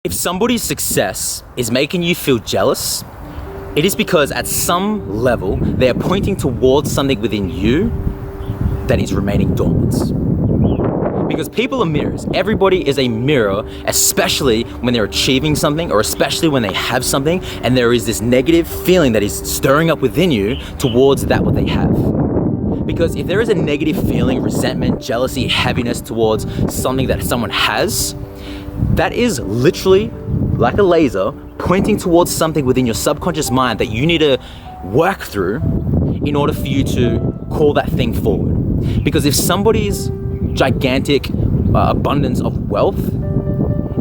If somebody's success is making you feel jealous, it is because at some level they are pointing towards something within you that is remaining dormant. Because people are mirrors. Everybody is a mirror, especially when they're achieving something or especially when they have something and there is this negative feeling that is stirring up within you towards that what they have. Because if there is a negative feeling, resentment, jealousy, heaviness towards something that someone has, that is literally like a laser pointing towards something within your subconscious mind that you need to work through in order for you to call that thing forward. Because if somebody's gigantic abundance of wealth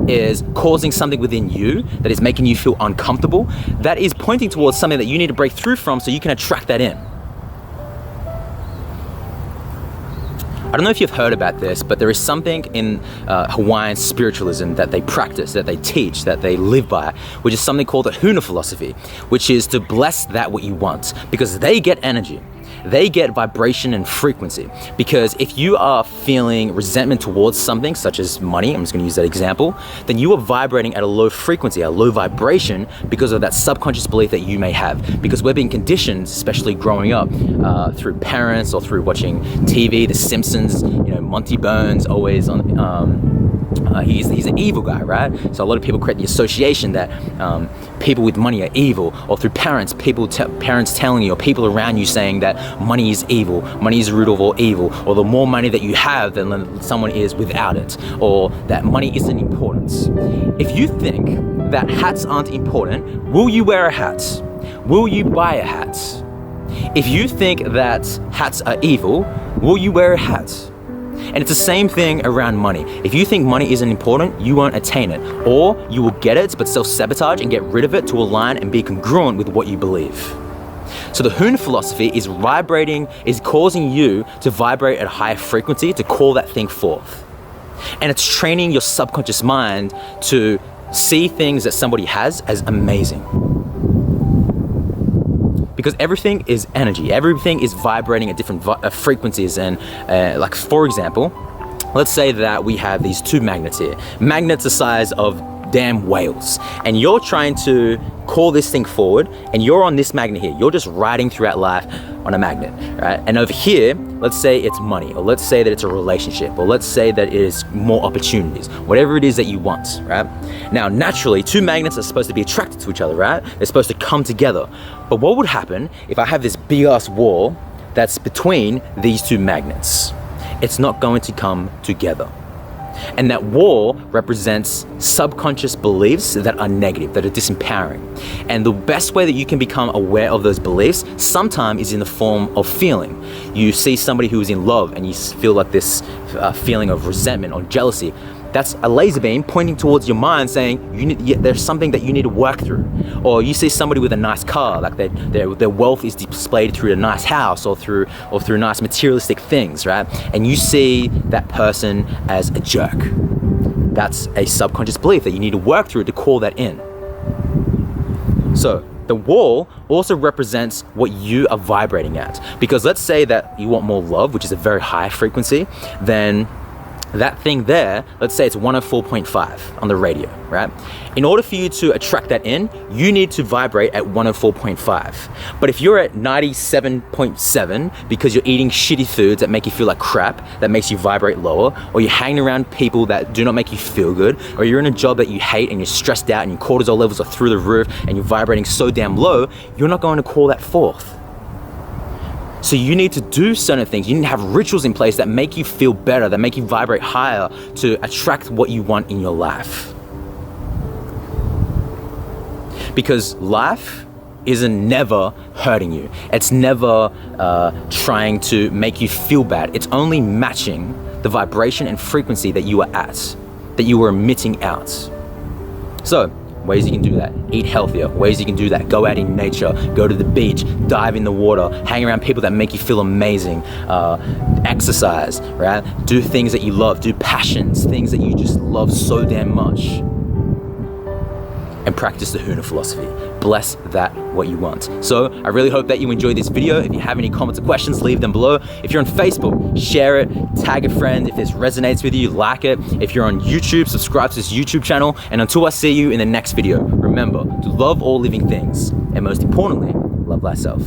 is causing something within you that is making you feel uncomfortable, that is pointing towards something that you need to break through from so you can attract that in. I don't know if you've heard about this, but there is something in Hawaiian spiritualism that they practice, that they teach, that they live by, which is something called the Huna philosophy, which is to bless that what you want, because they get energy. They get vibration and frequency. Because if you are feeling resentment towards something, such as money, I'm just going to use that example, then you are vibrating at a low frequency, a low vibration, because of that subconscious belief that you may have. Because we're being conditioned, especially growing up, through parents or through watching TV, The Simpsons, Monty Burns always on. He's an evil guy, right? So a lot of people create the association that people with money are evil, or through parents, parents telling you, or people around you saying that money is evil, money is the root of all evil, or the more money that you have than someone is without it, or that money isn't important. If you think that hats aren't important, will you wear a hat? Will you buy a hat? If you think that hats are evil, will you wear a hat? And it's the same thing around money. If you think money isn't important, you won't attain it. Or you will get it, but self-sabotage and get rid of it to align and be congruent with what you believe. So the Huna philosophy is causing you to vibrate at a higher frequency to call that thing forth. And it's training your subconscious mind to see things that somebody has as amazing. Because everything is energy, everything is vibrating at different frequencies. And like for example, let's say that we have these two magnets here, magnets the size of damn whales, and you're trying to call this thing forward, and you're on this magnet here, you're just riding throughout life on a magnet, right? And over here, let's say it's money, or let's say that it's a relationship, or let's say that it is more opportunities, whatever it is that you want, right? Now, naturally, two magnets are supposed to be attracted to each other, right? They're supposed to come together. But what would happen if I have this big ass wall that's between these two magnets? It's not going to come together. And that wall represents subconscious beliefs that are negative, that are disempowering. And the best way that you can become aware of those beliefs sometimes is in the form of feeling. You see somebody who is in love and you feel like this feeling of resentment or jealousy. That's a laser beam pointing towards your mind saying there's something that you need to work through. Or you see somebody with a nice car, like their wealth is displayed through a nice house or through nice materialistic things, right? And you see that person as a jerk. That's a subconscious belief that you need to work through to call that in. So the wall also represents what you are vibrating at. Because let's say that you want more love, which is a very high frequency, then that thing there, let's say it's 104.5 on the radio, right? In order for you to attract that in, you need to vibrate at 104.5. But if you're at 97.7 because you're eating shitty foods that make you feel like crap, that makes you vibrate lower, or you're hanging around people that do not make you feel good, or you're in a job that you hate and you're stressed out and your cortisol levels are through the roof and you're vibrating so damn low, you're not going to call that forth. So you need to do certain things. You need to have rituals in place that make you feel better, that make you vibrate higher to attract what you want in your life. Because life isn't never hurting you. It's never trying to make you feel bad. It's only matching the vibration and frequency that you are at, that you are emitting out. So, ways you can do that: eat healthier. Ways you can do that: go out in nature, go to the beach, dive in the water, hang around people that make you feel amazing, exercise, right? Do things that you love, do passions, things that you just love so damn much. and practice the Huna philosophy. Bless that what you want. So I really hope that you enjoyed this video. If you have any comments or questions, leave them below. If you're on Facebook, share it, tag a friend. If this resonates with you, like it. If you're on YouTube, subscribe to this YouTube channel. And until I see you in the next video, remember to love all living things, and most importantly, love thyself.